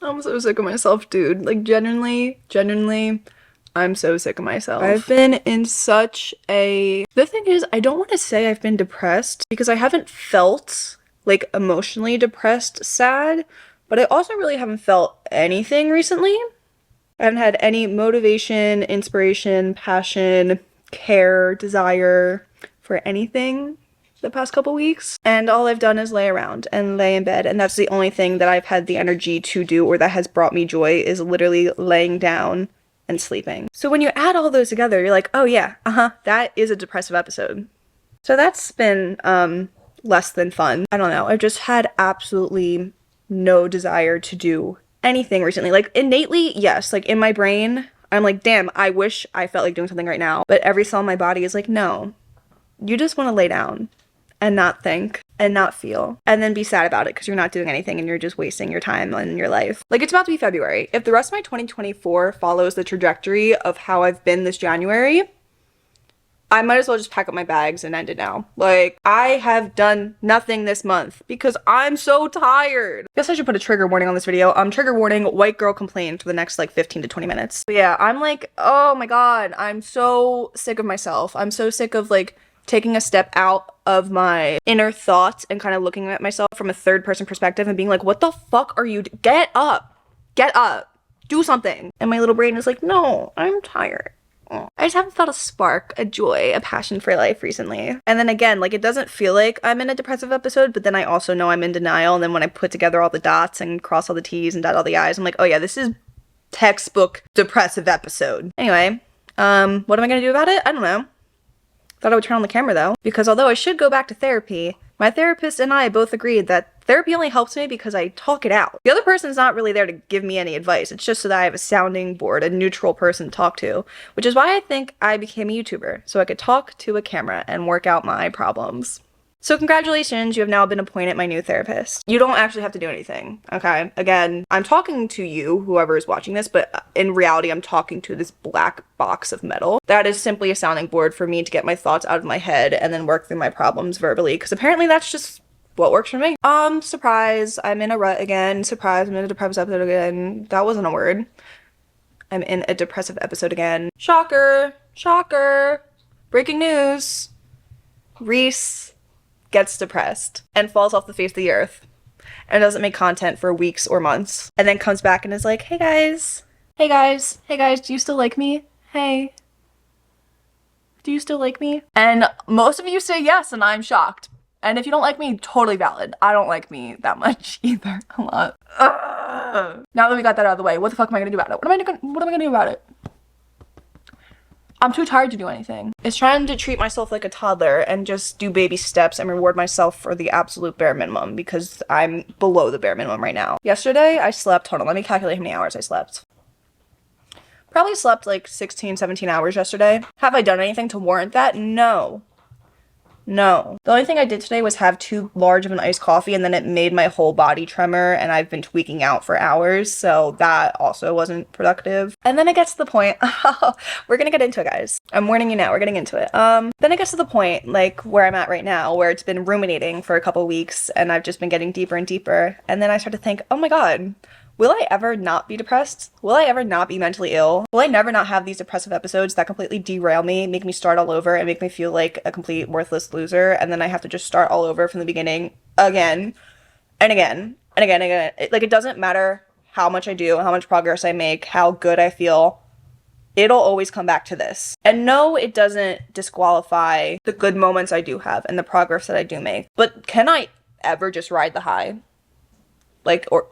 I'm so sick of myself, dude. Like, genuinely, I'm so sick of myself. I've been in such a... The thing is, I don't want to say I've been depressed because I haven't felt, like, emotionally depressed, sad, but I also really haven't felt anything recently. I haven't had any motivation, inspiration, passion, care, desire for anything the past couple weeks, and all I've done is lay around and lay in bed, and that's the only thing that I've had the energy to do or that has brought me joy, is literally laying down and sleeping. So when you add all those together, you're like, oh yeah, that is a depressive episode. So that's been less than fun. I don't know, I've just had absolutely no desire to do anything recently. Like, innately, yes, like in my brain I'm like, damn, I wish I felt like doing something right now, but every cell in my body is like, no, you just want to lay down and not think and not feel and then be sad about it because you're not doing anything and you're just wasting your time and your life. Like, it's about to be February. If the rest of my 2024 follows the trajectory of how I've been this January, I might as well just pack up my bags and end it now. Like, I have done nothing this month because I'm so tired. Guess I should put a trigger warning on this video. Trigger warning, white girl complained for the next like 15 to 20 minutes. But yeah, I'm like, oh my god, I'm so sick of myself. I'm so sick of like taking a step out of my inner thoughts and kind of looking at myself from a third person perspective and being like, what the fuck are you get up, do something. And my little brain is like, no, I'm tired. I just haven't felt a spark, a joy, a passion for life recently. And then again, like, it doesn't feel like I'm in a depressive episode, but then I also know I'm in denial, and then when I put together all the dots and cross all the T's and dot all the I's, I'm like, oh yeah, this is textbook depressive episode. Anyway, what am I gonna do about it? I don't know. Thought I would turn on the camera though, because although I should go back to therapy, my therapist and I both agreed that therapy only helps me because I talk it out. The other person's not really there to give me any advice. It's just so that I have a sounding board, a neutral person to talk to, which is why I think I became a YouTuber, so I could talk to a camera and work out my problems. So congratulations, you have now been appointed my new therapist. You don't actually have to do anything, okay? Again, I'm talking to you, whoever is watching this, but in reality, I'm talking to this black box of metal. That is simply a sounding board for me to get my thoughts out of my head and then work through my problems verbally, because apparently that's just what works for me. Surprise, I'm in a rut again. Surprise, I'm in a depressive episode again. That wasn't a word. I'm in a depressive episode again. Shocker, shocker, breaking news. Reese gets depressed and falls off the face of the earth and doesn't make content for weeks or months, and then comes back and is like, hey guys, do you still like me? Hey, do you still like me? And most of you say yes, and I'm shocked. And if you don't like me, totally valid. I don't like me that much either. A lot. Now that we got that out of the way, what the fuck am I gonna do about it? What am I gonna do about it? I'm too tired to do anything. It's trying to treat myself like a toddler and just do baby steps and reward myself for the absolute bare minimum, because I'm below the bare minimum right now. Yesterday, I slept, hold on, let me calculate how many hours I slept. Probably slept like 16, 17 hours yesterday. Have I done anything to warrant that? No. No. The only thing I did today was have too large of an iced coffee, and then it made my whole body tremor, and I've been tweaking out for hours, so that also wasn't productive. And then it gets to the point, we're gonna get into it, guys. I'm warning you now, we're getting into it. Then it gets to the point, like, where I'm at right now, where it's been ruminating for a couple weeks, and I've just been getting deeper and deeper, and then I start to think, oh my god, will I ever not be depressed? Will I ever not be mentally ill? Will I never not have these depressive episodes that completely derail me, make me start all over, and make me feel like a complete worthless loser, and then I have to just start all over from the beginning again and again and again and again? Like, it doesn't matter how much I do, how much progress I make, how good I feel, it'll always come back to this. And no, it doesn't disqualify the good moments I do have and the progress that I do make. But can I ever just ride the high? Like, or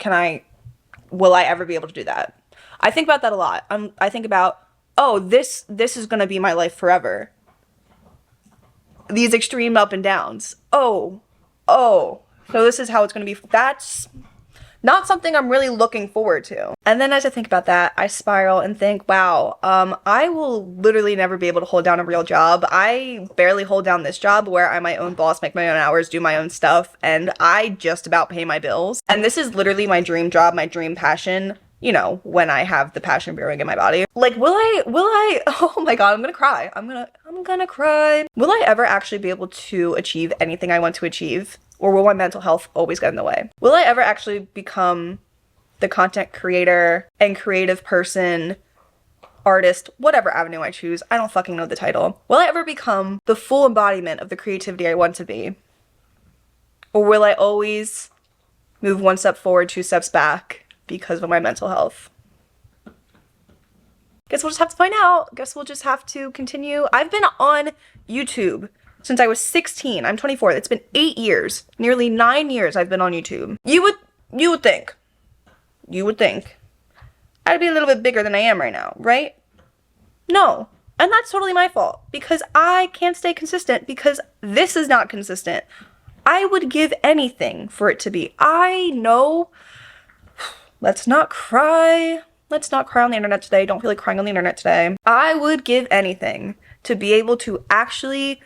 will I ever be able to do that? I think about that a lot. I think about, oh, this is gonna be my life forever. These extreme up and downs. Oh, so this is how it's gonna be. That's not something I'm really looking forward to. And then as I think about that, I spiral and think, wow, I will literally never be able to hold down a real job. I barely hold down this job where I'm my own boss, make my own hours, do my own stuff, and I just about pay my bills. And this is literally my dream job, my dream passion, you know, when I have the passion brewing in my body. Like, will I, oh my god, I'm gonna cry. I'm gonna cry. Will I ever actually be able to achieve anything I want to achieve? Or will my mental health always get in the way? Will I ever actually become the content creator and creative person, artist, whatever avenue I choose, I don't fucking know the title. Will I ever become the full embodiment of the creativity I want to be? Or will I always move one step forward, two steps back because of my mental health? Guess we'll just have to find out. Guess we'll just have to continue. I've been on YouTube since I was 16. I'm 24. It's been 8 years, nearly 9 years I've been on YouTube. You would think I'd be a little bit bigger than I am right now, right? No. And that's totally my fault because I can't stay consistent because this is not consistent. I would give anything for it to be. I know. Let's not cry. Let's not cry on the internet today. Don't feel like crying on the internet today. I would give anything to be able to actually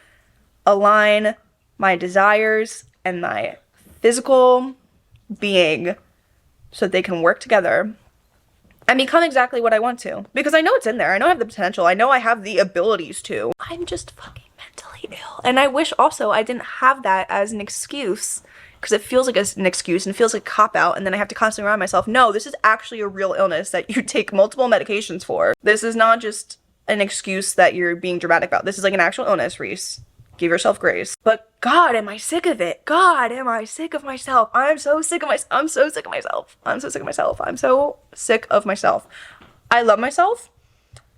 align my desires and my physical being so that they can work together and become exactly what I want to. Because I know it's in there. I know I have the potential. I know I have the abilities to. I'm just fucking mentally ill. And I wish also I didn't have that as an excuse, because it feels like an excuse and feels like a cop-out, and then I have to constantly remind myself, no, this is actually a real illness that you take multiple medications for. This is not just an excuse that you're being dramatic about. This is like an actual illness, Reese. Give yourself grace. But God, am I sick of it? God, am I sick of myself? I'm so sick of myself. I'm so sick of myself. I'm so sick of myself. I'm so sick of myself. I love myself,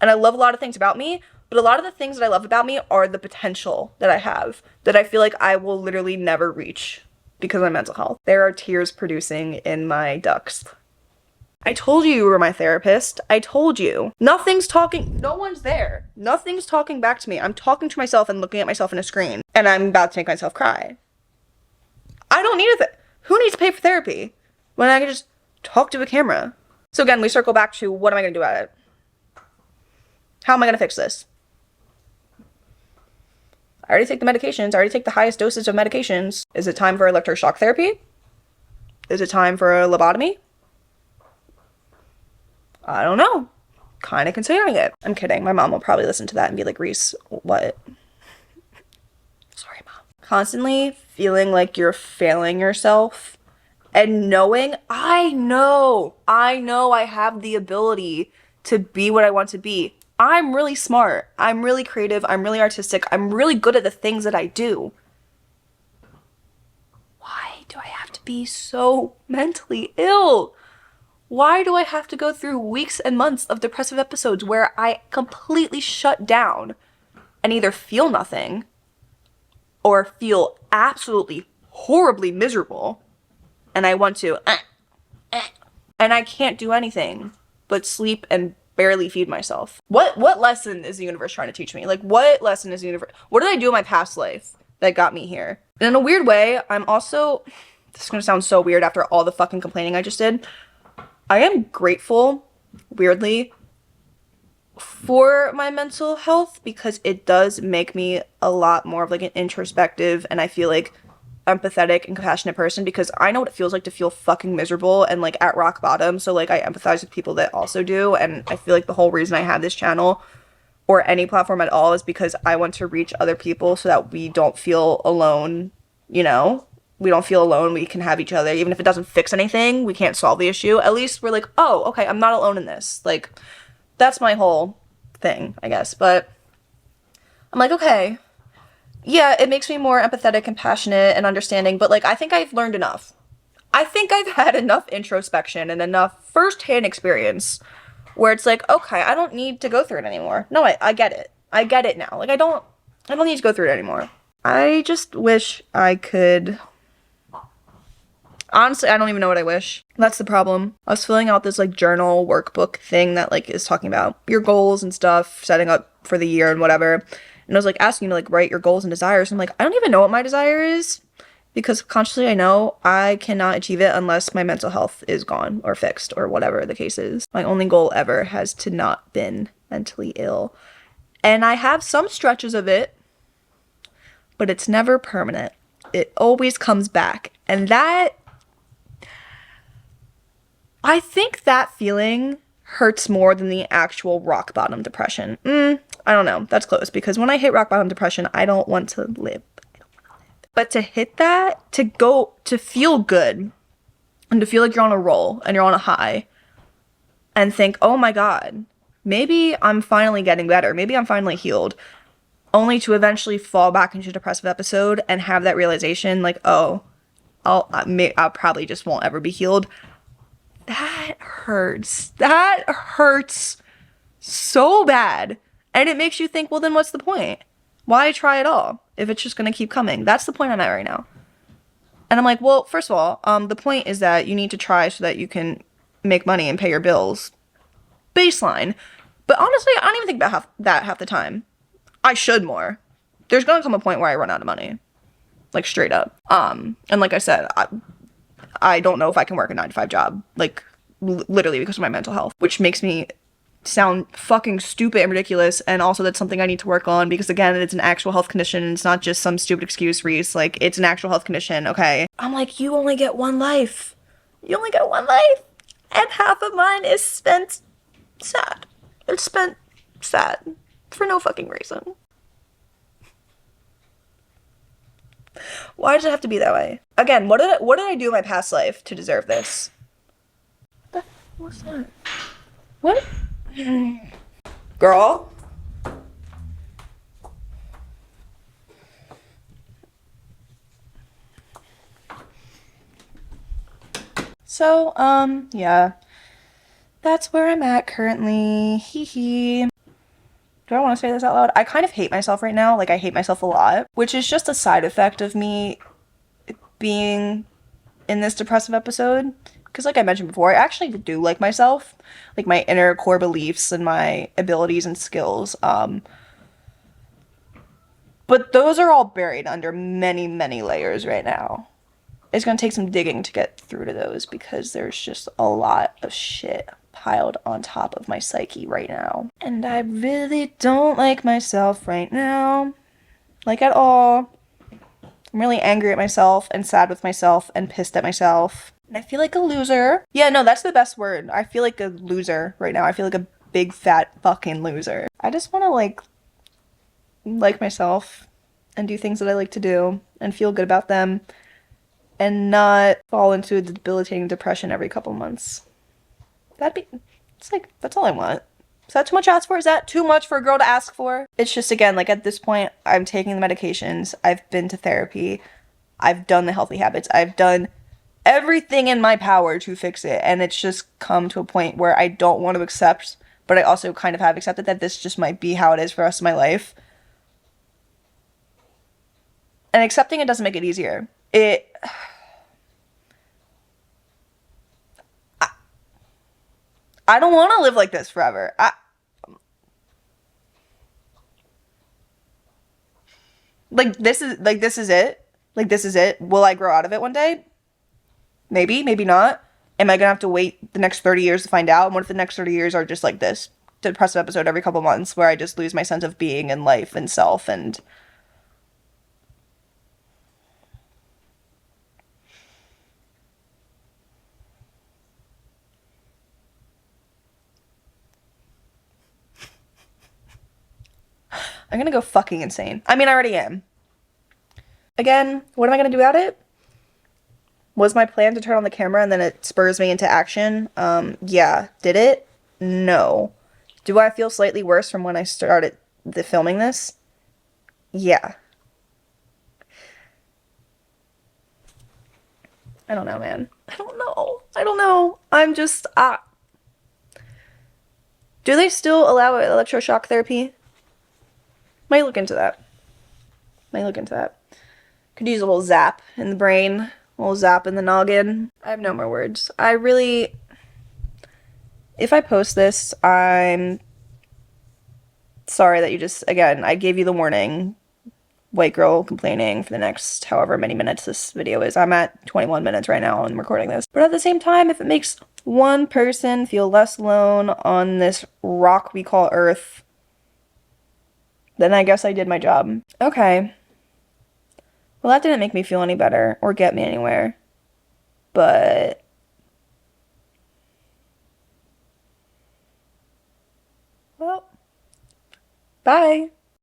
and I love a lot of things about me, but a lot of the things that I love about me are the potential that I have that I feel like I will literally never reach because of my mental health. There are tears producing in my ducts. I told you were my therapist. I told you. Nothing's talking. No one's there. Nothing's talking back to me. I'm talking to myself and looking at myself in a screen, and I'm about to make myself cry. I don't need who needs to pay for therapy when I can just talk to a camera? So again, we circle back to, what am I going to do about it? How am I going to fix this? I already take the medications. I already take the highest dosage of medications. Is it time for electroshock therapy? Is it time for a lobotomy? I don't know. Kind of considering it. I'm kidding. My mom will probably listen to that and be like, Reese, what? Sorry, Mom. Constantly feeling like you're failing yourself and knowing, I know I have the ability to be what I want to be. I'm really smart. I'm really creative. I'm really artistic. I'm really good at the things that I do. Why do I have to be so mentally ill? Why do I have to go through weeks and months of depressive episodes where I completely shut down and either feel nothing or feel absolutely horribly miserable, and I want to and I can't do anything but sleep and barely feed myself? What lesson is the universe trying to teach me? Like, what lesson is the universe? What did I do in my past life that got me here? And in a weird way, I'm also, this is gonna sound so weird after all the fucking complaining I just did, I am grateful, weirdly, for my mental health, because it does make me a lot more of like an introspective and I feel like empathetic and compassionate person, because I know what it feels like to feel fucking miserable and like at rock bottom. So like I empathize with people that also do, and I feel like the whole reason I have this channel or any platform at all is because I want to reach other people so that we don't feel alone, you know? We don't feel alone. We can have each other. Even if it doesn't fix anything, we can't solve the issue. At least we're like, oh, okay, I'm not alone in this. Like, that's my whole thing, I guess. But I'm like, okay, yeah, it makes me more empathetic and passionate and understanding, but like, I think I've learned enough. I think I've had enough introspection and enough firsthand experience where it's like, okay, I don't need to go through it anymore. No, I get it. I get it now. Like, I don't need to go through it anymore. I just wish I could. Honestly, I don't even know what I wish. That's the problem. I was filling out this like journal workbook thing that like is talking about your goals and stuff, setting up for the year and whatever. And I was like asking you to like write your goals and desires. And I'm like, I don't even know what my desire is, because consciously I know I cannot achieve it unless my mental health is gone or fixed or whatever the case is. My only goal ever has to not been mentally ill. And I have some stretches of it, but it's never permanent. It always comes back. And that, I think that feeling hurts more than the actual rock bottom depression. I don't know. That's close, because when I hit rock bottom depression, I don't want to live. But to hit that, to feel good and to feel like you're on a roll and you're on a high and think, oh my God, maybe I'm finally getting better. Maybe I'm finally healed. Only to eventually fall back into a depressive episode and have that realization like, oh, I'll probably just won't ever be healed. That hurts. That hurts so bad. And it makes you think, well, then what's the point? Why try at all if it's just going to keep coming? That's the point I'm at right now. And I'm like, well, first of all, the point is that you need to try so that you can make money and pay your bills. Baseline. But honestly, I don't even think about that half the time. I should more. There's going to come a point where I run out of money. Like, straight up. And like I said, I don't know if I can work a 9-to-5 job. Like, literally because of my mental health. Which makes me sound fucking stupid and ridiculous, and also that's something I need to work on because, again, it's an actual health condition and it's not just some stupid excuse, Reese. Like, it's an actual health condition, okay? I'm like, you only get one life. You only get one life. And half of mine is spent sad. It's spent sad. For no fucking reason. Why does it have to be that way? Again, what did I do in my past life to deserve this? What's that? What? Girl? So, yeah. That's where I'm at currently. Hee hee. Do I want to say this out loud? I kind of hate myself right now. Like, I hate myself a lot, which is just a side effect of me being in this depressive episode. Because like I mentioned before, I actually do like myself. Like, my inner core beliefs and my abilities and skills. But those are all buried under many, many layers right now. It's going to take some digging to get through to those because there's just a lot of shit piled on top of my psyche right now. And I really don't like myself right now. Like, at all. I'm really angry at myself and sad with myself and pissed at myself. And I feel like a loser. Yeah, no, that's the best word. I feel like a loser right now. I feel like a big fat fucking loser. I just want to like myself and do things that I like to do and feel good about them and not fall into a debilitating depression every couple months. That's all I want. Is that too much to ask for? Is that too much for a girl to ask for? It's just, again, like, at this point, I'm taking the medications. I've been to therapy. I've done the healthy habits. I've done everything in my power to fix it. And it's just come to a point where I don't want to accept, but I also kind of have accepted that this just might be how it is for the rest of my life. And accepting it doesn't make it easier. I don't want to live like this forever. This is it. Like, this is it. Will I grow out of it one day? Maybe, maybe not. Am I gonna have to wait the next 30 years to find out? And what if the next 30 years are just like this depressive episode every couple months where I just lose my sense of being and life and self and... I'm gonna go fucking insane. I mean, I already am. Again, what am I gonna do about it? Was my plan to turn on the camera and then it spurs me into action? Yeah. Did it? No. Do I feel slightly worse from when I started filming this? Yeah. I don't know, man. I don't know. I'm just, do they still allow electroshock therapy? Might look into that. Could use a little zap in the brain. A little zap in the noggin. I have no more words. If I post this, I'm sorry that you just, again, I gave you the warning. White girl complaining for the next however many minutes this video is. I'm at 21 minutes right now and recording this. But at the same time, if it makes one person feel less alone on this rock we call Earth, then I guess I did my job. Okay. Well, that didn't make me feel any better or get me anywhere. But... well, bye.